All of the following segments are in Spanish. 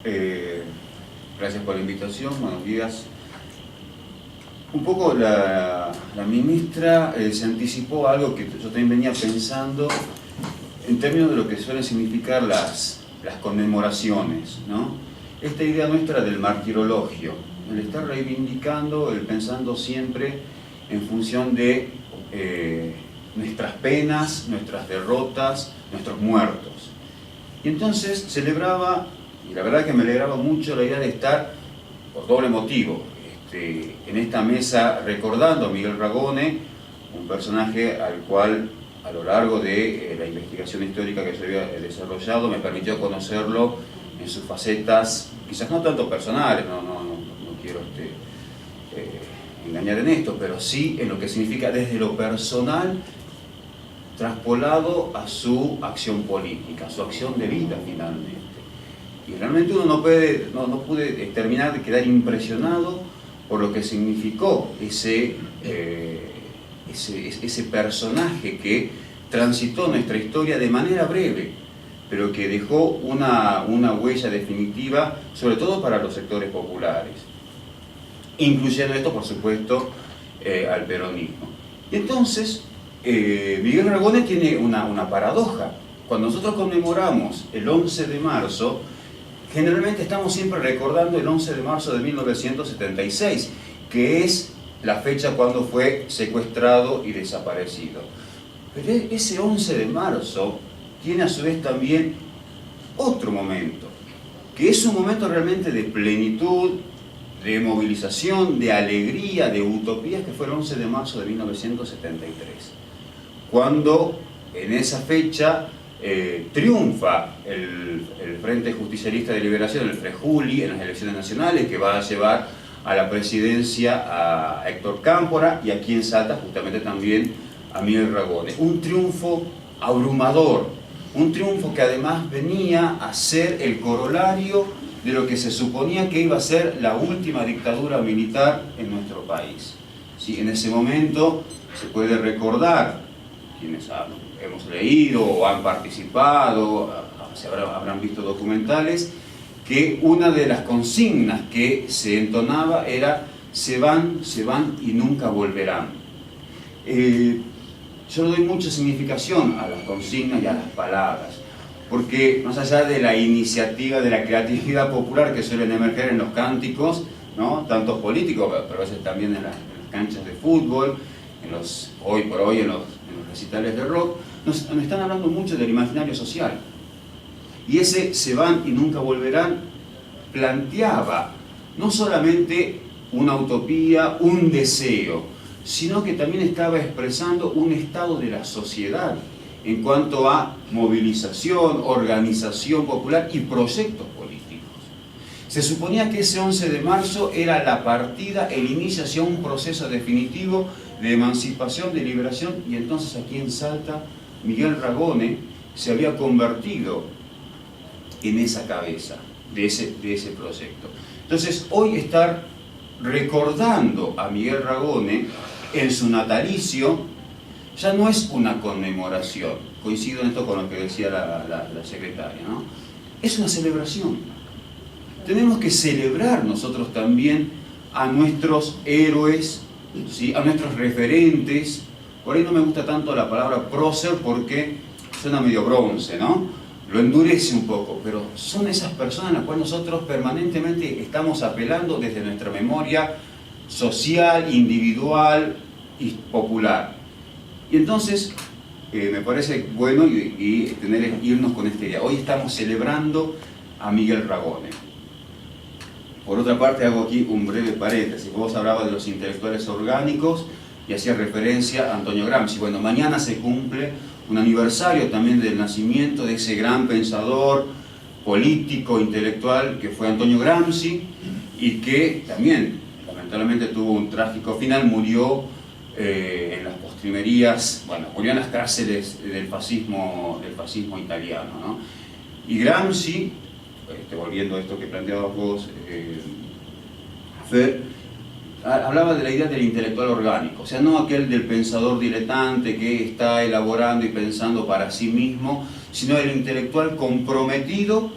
Gracias por la invitación, buenos días. Un poco la ministra se anticipó algo que yo también venía pensando en términos de lo que suelen significar las conmemoraciones, ¿no? Esta idea nuestra del martirologio, el estar reivindicando, el pensando siempre en función de nuestras penas, nuestras derrotas, nuestros muertos. Y entonces celebraba, y la verdad que me alegraba mucho la idea de estar, por doble motivo, en esta mesa recordando a Miguel Ragone, un personaje al cual a lo largo de la investigación histórica que yo había desarrollado me permitió conocerlo en sus facetas, quizás no tanto personales, no quiero engañar en esto, pero sí en lo que significa desde lo personal traspolado a su acción política, a su acción de vida finalmente. Y realmente uno no pude terminar de quedar impresionado por lo que significó ese personaje que transitó nuestra historia de manera breve, pero que dejó una huella definitiva, sobre todo para los sectores populares, incluyendo esto, por supuesto, al peronismo. Y entonces, Miguel Ragone tiene una paradoja. Cuando nosotros conmemoramos el 11 de marzo, generalmente estamos siempre recordando el 11 de marzo de 1976, que es la fecha cuando fue secuestrado y desaparecido. Pero ese 11 de marzo tiene a su vez también otro momento, que es un momento realmente de plenitud, de movilización, de alegría, de utopía, que fue el 11 de marzo de 1973. Cuando en esa fecha triunfa el Frente Justicialista de Liberación, el FREJULI, en las elecciones nacionales, que va a llevar a la presidencia a Héctor Cámpora y aquí en Salta justamente también a Miguel Ragone. Un triunfo abrumador, un triunfo que además venía a ser el corolario de lo que se suponía que iba a ser la última dictadura militar en nuestro país. ¿Sí? En ese momento se puede recordar, quienes hemos leído o han participado, habrán visto documentales, que una de las consignas que se entonaba era se van y nunca volverán. Yo le doy mucha significación a las consignas y a las palabras, porque más allá de la iniciativa, de la creatividad popular que suelen emerger en los cánticos, ¿no? Tanto políticos, pero a veces también en las canchas de fútbol, hoy por hoy en los recitales de rock, nos están hablando mucho del imaginario social. Y ese se van y nunca volverán planteaba no solamente una utopía, un deseo, sino que también estaba expresando un estado de la sociedad en cuanto a movilización, organización popular y proyectos políticos. Se suponía que ese 11 de marzo era la partida, el inicio hacia un proceso definitivo de emancipación, de liberación, y entonces aquí en Salta Miguel Ragone se había convertido en esa cabeza de ese proyecto. Entonces, hoy estar recordando a Miguel Ragone en su natalicio ya no es una conmemoración. Coincido en esto con lo que decía la secretaria, ¿no? Es una celebración. Tenemos que celebrar nosotros también a nuestros héroes, ¿sí? A nuestros referentes. Por ahí no me gusta tanto la palabra prócer porque suena medio bronce, ¿no? Lo endurece un poco, pero son esas personas a las cuales nosotros permanentemente estamos apelando desde nuestra memoria social, individual y popular. Y entonces me parece bueno irnos con esta idea. Hoy estamos celebrando a Miguel Ragone. Por otra parte, hago aquí un breve paréntesis. Vos hablabas de los intelectuales orgánicos y hacía referencia a Antonio Gramsci. Bueno, mañana se cumple un aniversario también del nacimiento de ese gran pensador político, intelectual que fue Antonio Gramsci y que también lamentablemente tuvo un trágico final, murió en las postrimerías, bueno, murió en las cárceles del fascismo italiano, ¿no? Y Gramsci, volviendo a esto que planteabas vos, Fer, hablaba de la idea del intelectual orgánico, o sea, no aquel del pensador diletante que está elaborando y pensando para sí mismo, sino el intelectual comprometido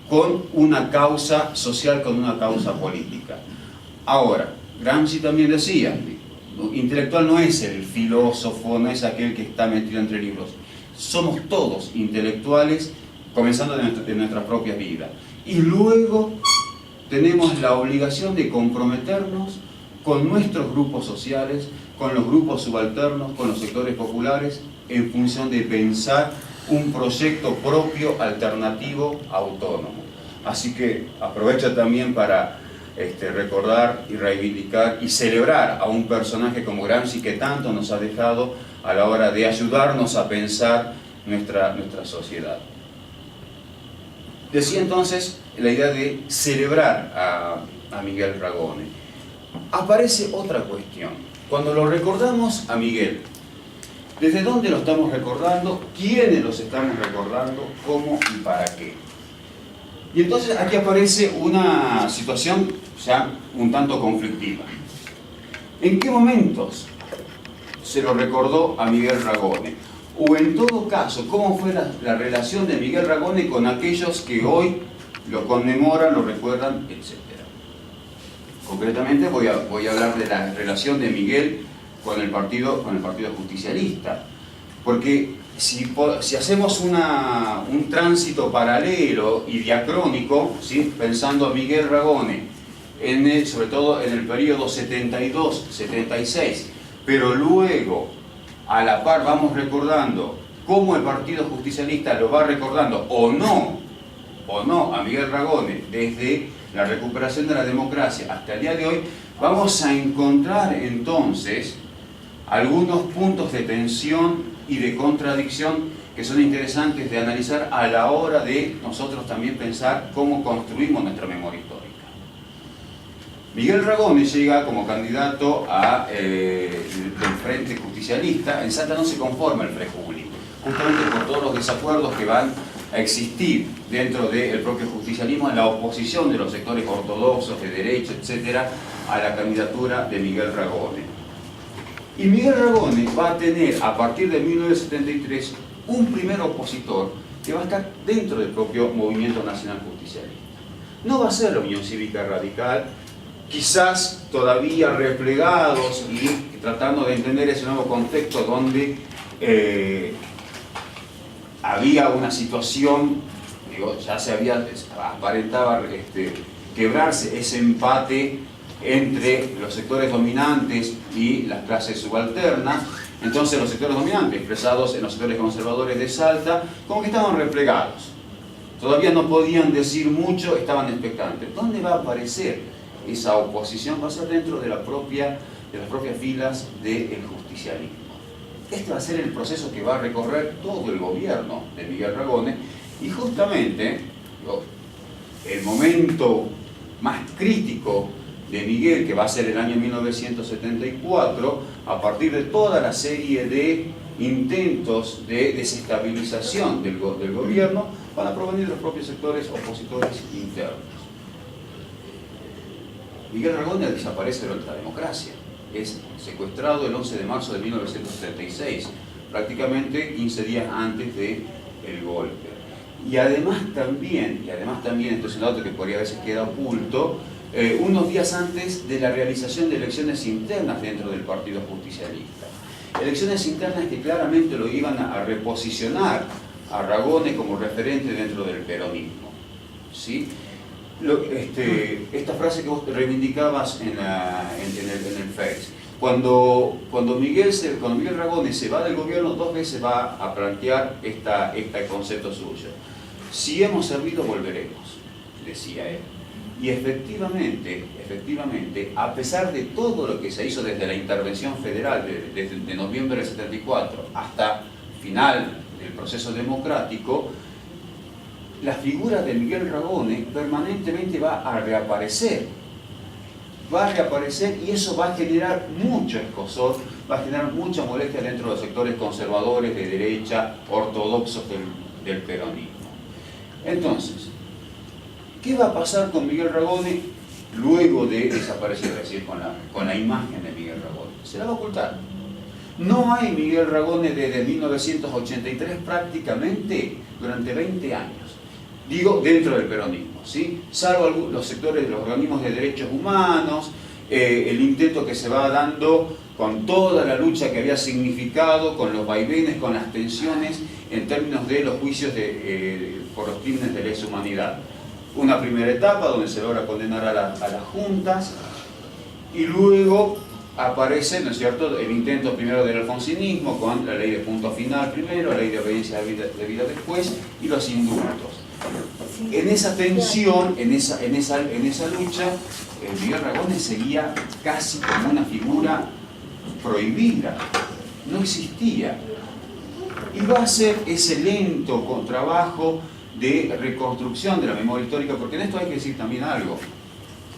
con una causa social, con una causa política. Ahora, Gramsci también decía, intelectual no es el filósofo, no es aquel que está metido entre libros. Somos todos intelectuales, comenzando de nuestras propias vidas. Y luego tenemos la obligación de comprometernos con nuestros grupos sociales, con los grupos subalternos, con los sectores populares, en función de pensar un proyecto propio, alternativo, autónomo. Así que aprovecho también para recordar y reivindicar y celebrar a un personaje como Gramsci que tanto nos ha dejado a la hora de ayudarnos a pensar nuestra sociedad. Decía entonces la idea de celebrar a Miguel Ragone. Aparece otra cuestión. Cuando lo recordamos a Miguel, ¿desde dónde lo estamos recordando? ¿Quiénes los estamos recordando? ¿Cómo y para qué? Y entonces aquí aparece una situación ya un tanto conflictiva. ¿En qué momentos se lo recordó a Miguel Ragone? O en todo caso, ¿cómo fue la relación de Miguel Ragone con aquellos que hoy lo conmemoran, lo recuerdan, etcétera? Concretamente voy a hablar de la relación de Miguel con el partido justicialista. Porque si hacemos un tránsito paralelo y diacrónico, ¿sí?, pensando a Miguel Ragone, sobre todo en el periodo 72-76, pero luego a la par vamos recordando cómo el Partido Justicialista lo va recordando o no a Miguel Ragone desde la recuperación de la democracia hasta el día de hoy, vamos a encontrar entonces algunos puntos de tensión y de contradicción que son interesantes de analizar a la hora de nosotros también pensar cómo construimos nuestra memoria histórica. Miguel Ragone llega como candidato del Frente Justicialista. En Salta no se conforma el Frejuli, justamente por todos los desacuerdos que van a existir dentro del propio justicialismo en la oposición de los sectores ortodoxos, de derecha, etcétera, a la candidatura de Miguel Ragone. Y Miguel Ragone va a tener, a partir de 1973, un primer opositor que va a estar dentro del propio Movimiento Nacional Justicialista. No va a ser la Unión Cívica Radical, quizás todavía replegados y tratando de entender ese nuevo contexto donde había una situación, ya aparentaba quebrarse ese empate entre los sectores dominantes y las clases subalternas. Entonces los sectores dominantes, expresados en los sectores conservadores de Salta, como que estaban replegados. Todavía no podían decir mucho, estaban expectantes. ¿Dónde va a aparecer esa oposición? Va a ser dentro de las propias filas del justicialismo. Este va a ser el proceso que va a recorrer todo el gobierno de Miguel Ragone, y justamente el momento más crítico de Miguel, que va a ser el año 1974, a partir de toda la serie de intentos de desestabilización del gobierno, van a provenir de los propios sectores opositores internos. Miguel Ragone desaparece durante la democracia. Es secuestrado el 11 de marzo de 1976, prácticamente 15 días antes del golpe. Y además también, esto es un dato que podría a veces queda oculto, unos días antes de la realización de elecciones internas dentro del Partido Justicialista. Elecciones internas que claramente lo iban a reposicionar a Ragone como referente dentro del peronismo, ¿sí? Esta frase que vos reivindicabas en el Face, cuando Miguel Ragone se va del gobierno, dos veces va a plantear este concepto suyo. Si hemos servido, volveremos, decía él. Y efectivamente, a pesar de todo lo que se hizo desde la intervención federal desde noviembre del 74 hasta final del proceso democrático, la figura de Miguel Ragone permanentemente va a reaparecer. Y eso va a generar mucho escozor, va a generar mucha molestia dentro de los sectores conservadores, de derecha, ortodoxos del peronismo. Entonces, ¿qué va a pasar con Miguel Ragone luego de desaparecer, es decir, con la imagen de Miguel Ragone? Se la va a ocultar. No hay Miguel Ragone desde 1983 prácticamente durante 20 años. Digo, dentro del peronismo, ¿sí? Salvo los sectores de los organismos de derechos humanos, el intento que se va dando con toda la lucha que había significado, con los vaivenes, con las tensiones en términos de los juicios por los crímenes de lesa humanidad. Una primera etapa donde se logra condenar a las juntas, y luego aparece, ¿no es cierto?, el intento primero del alfonsinismo con la ley de punto final primero, la ley de obediencia debida después, y los indultos. En esa tensión, en esa lucha, Miguel Ragones seguía casi como una figura prohibida, no existía. Y va a hacer ese lento trabajo de reconstrucción de la memoria histórica, porque en esto hay que decir también algo.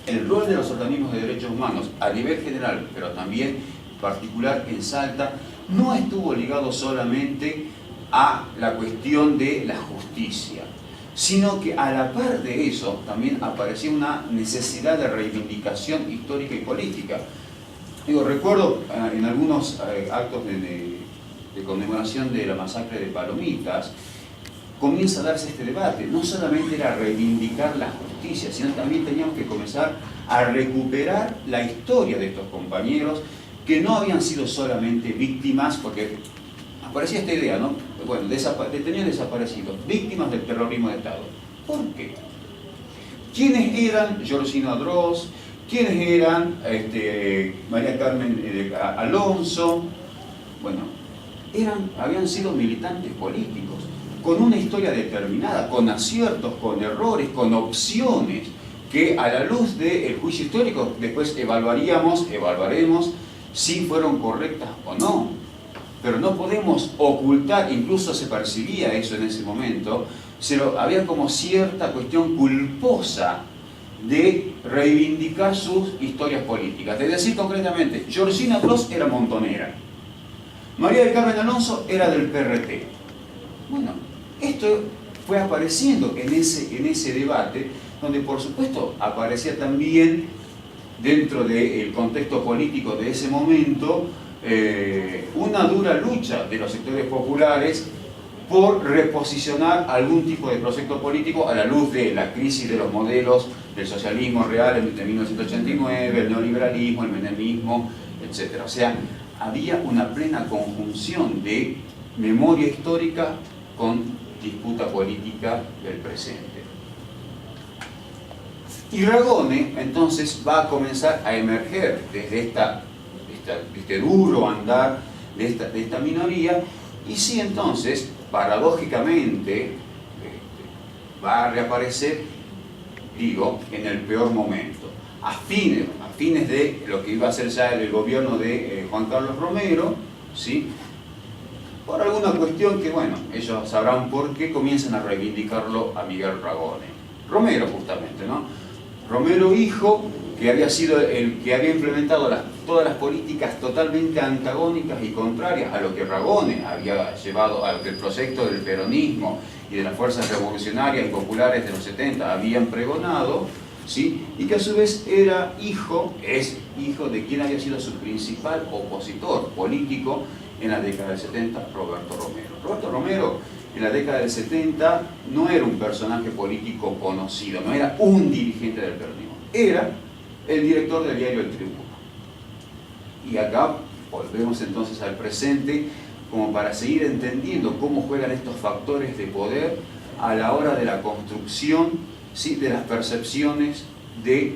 El rol de los organismos de derechos humanos a nivel general, pero también particular en Salta, no estuvo ligado solamente a la cuestión de la justicia, sino que a la par de eso también aparecía una necesidad de reivindicación histórica y política. Digo, recuerdo en algunos actos de conmemoración de la masacre de Palomitas, comienza a darse este debate. No solamente era reivindicar la justicia, sino también teníamos que comenzar a recuperar la historia de estos compañeros que no habían sido solamente víctimas, porque aparecía esta idea, ¿no? Bueno, detenidos desaparecidos, víctimas del terrorismo de Estado. ¿Por qué? ¿Quiénes eran Georgina Droz? ¿Quiénes eran María Carmen Alonso? Bueno, habían sido militantes políticos, con una historia determinada, con aciertos, con errores, con opciones, que a la luz del juicio histórico después evaluaremos si fueron correctas o no. Pero no podemos ocultar, incluso se percibía eso en ese momento, había como cierta cuestión culposa de reivindicar sus historias políticas. De decir concretamente, Georgina Droz era montonera, María del Carmen Alonso era del PRT. Bueno, esto fue apareciendo en ese debate, donde por supuesto aparecía también, dentro del contexto político de ese momento, una dura lucha de los sectores populares por reposicionar algún tipo de proyecto político a la luz de la crisis de los modelos del socialismo real de 1989, el neoliberalismo, el menemismo, etc. O sea, había una plena conjunción de memoria histórica con disputa política del presente. Y Ragone entonces va a comenzar a emerger desde este duro andar de esta minoría, y sí, entonces, paradójicamente, va a reaparecer, digo, en el peor momento, a fines de lo que iba a ser ya el gobierno de Juan Carlos Romero, ¿sí? Por alguna cuestión que, bueno, ellos sabrán por qué comienzan a reivindicarlo a Miguel Ragone. Romero, justamente, ¿no? Romero hijo, que había sido el que había implementado todas las políticas totalmente antagónicas y contrarias a lo que Ragone había llevado, a lo que el proyecto del peronismo y de las fuerzas revolucionarias y populares de los 70 habían pregonado, ¿sí? Y que a su vez es hijo de quien había sido su principal opositor político en la década del 70, Roberto Romero. Roberto Romero, en la década del 70, no era un personaje político conocido, no era un dirigente del peronismo, era el director del diario El Tribuno. Y acá volvemos entonces al presente, como para seguir entendiendo cómo juegan estos factores de poder a la hora de la construcción, ¿sí?, de las percepciones de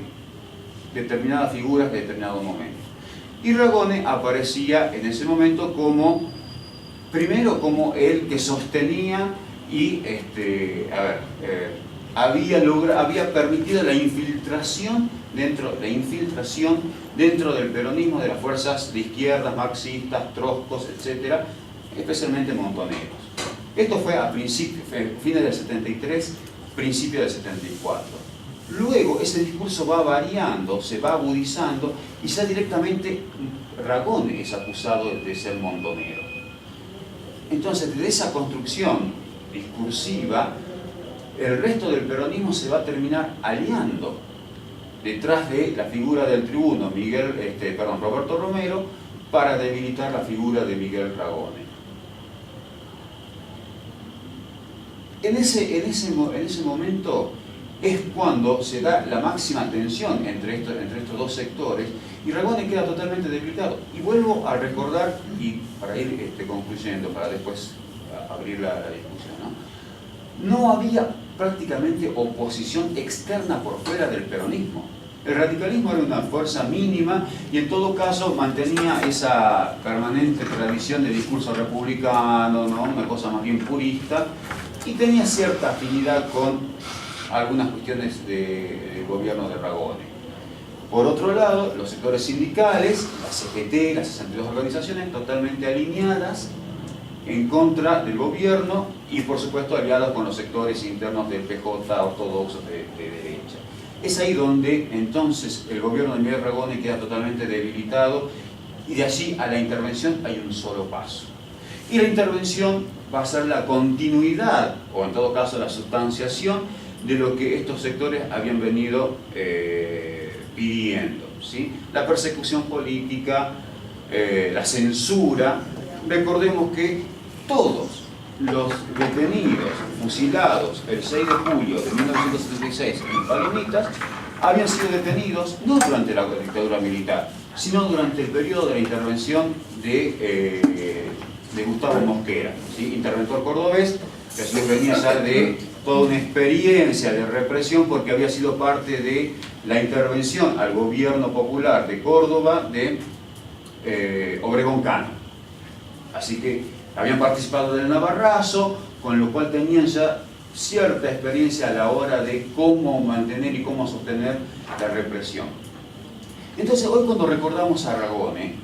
determinadas figuras de determinado momento. Y Ragone aparecía en ese momento primero como el que sostenía y había permitido la infiltración dentro del peronismo de las fuerzas de izquierdas, marxistas, trotskos, etc., especialmente montoneros. Esto fue a fines del 73, principios del 74. Luego ese discurso va variando, se va agudizando, y ya directamente Ragone es acusado de ser montonero. Entonces, desde esa construcción discursiva, el resto del peronismo se va a terminar aliando detrás de la figura del tribuno Roberto Romero, para debilitar la figura de Miguel Ragone. En ese momento es cuando se da la máxima tensión entre estos dos sectores y Ragone queda totalmente debilitado. Y vuelvo a recordar, y para ir concluyendo, para después abrir la discusión, ¿no? No había prácticamente oposición externa por fuera del peronismo. El radicalismo era una fuerza mínima y en todo caso mantenía esa permanente tradición de discurso republicano, ¿no? Una cosa más bien purista, y tenía cierta afinidad con algunas cuestiones del gobierno de Ragone. Por otro lado, los sectores sindicales, la CGT, las 62 organizaciones, totalmente alineadas en contra del gobierno y por supuesto aliados con los sectores internos del PJ ortodoxos de derecha. Es ahí donde entonces el gobierno de Miguel Ragone queda totalmente debilitado y de allí a la intervención hay un solo paso. Y la intervención va a ser la continuidad, o en todo caso la sustanciación, de lo que estos sectores habían venido pidiendo, ¿sí? La persecución política, la censura. Recordemos que todos los detenidos, fusilados el 6 de julio de 1976 en Palomitas, habían sido detenidos no durante la dictadura militar, sino durante el periodo de la intervención de Gustavo Mosquera, ¿sí? Interventor cordobés, que así venía ya de toda una experiencia de represión porque había sido parte de la intervención al gobierno popular de Córdoba de Obregón Cano. Así que habían participado del Navarrazo, con lo cual tenían ya cierta experiencia a la hora de cómo mantener y cómo sostener la represión. Entonces, hoy cuando recordamos a Ragone,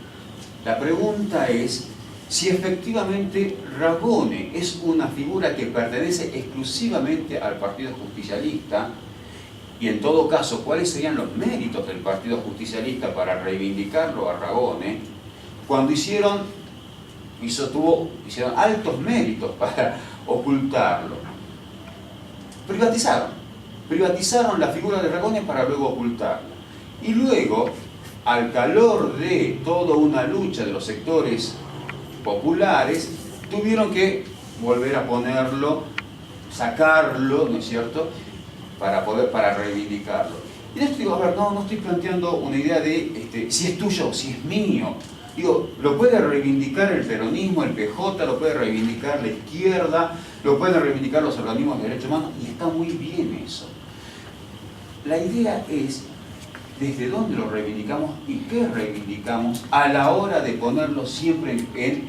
la pregunta es si efectivamente Ragone es una figura que pertenece exclusivamente al Partido Justicialista y en todo caso, ¿cuáles serían los méritos del Partido Justicialista para reivindicarlo a Ragone cuando hicieron altos méritos para ocultarlo? Privatizaron la figura de Ragone para luego ocultarla. Y luego, al calor de toda una lucha de los sectores populares, tuvieron que volver a ponerlo, sacarlo, ¿no es cierto?, para reivindicarlo. Y esto digo, a ver, no estoy planteando una idea de si es tuyo o si es mío. Digo, lo puede reivindicar el peronismo, el PJ, lo puede reivindicar la izquierda, lo pueden reivindicar los organismos de derechos humanos, y está muy bien eso. La idea es desde dónde lo reivindicamos y qué reivindicamos a la hora de ponerlo siempre en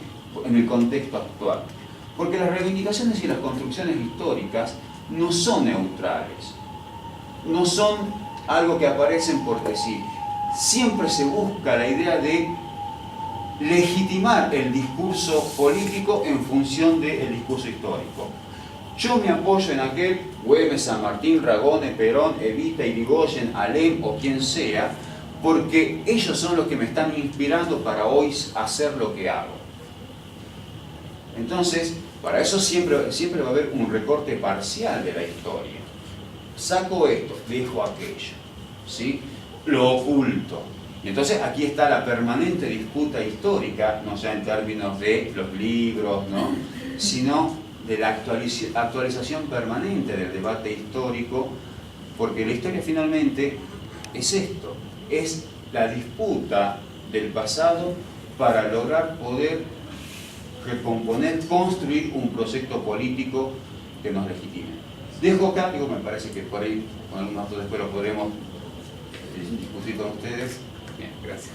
el contexto actual. Porque las reivindicaciones y las construcciones históricas no son neutrales, no son algo que aparecen por decir. Siempre se busca la idea de legitimar el discurso político en función del discurso histórico. Yo me apoyo en aquel, Güemes, San Martín, Ragone, Perón, Evita, Irigoyen, Alem o quien sea, porque ellos son los que me están inspirando para hoy hacer lo que hago. Entonces, para eso siempre va a haber un recorte parcial de la historia. Saco esto, dejo aquello, ¿sí? Lo oculto. Y entonces aquí está la permanente disputa histórica, no ya en términos de los libros, ¿no?, sino de la actualización permanente del debate histórico, porque la historia finalmente es esto, es la disputa del pasado para lograr poder recomponer, construir un proyecto político que nos legitime. Dejo acá, me parece que por ahí, con algunos datos después lo podremos discutir con ustedes. Bien, gracias.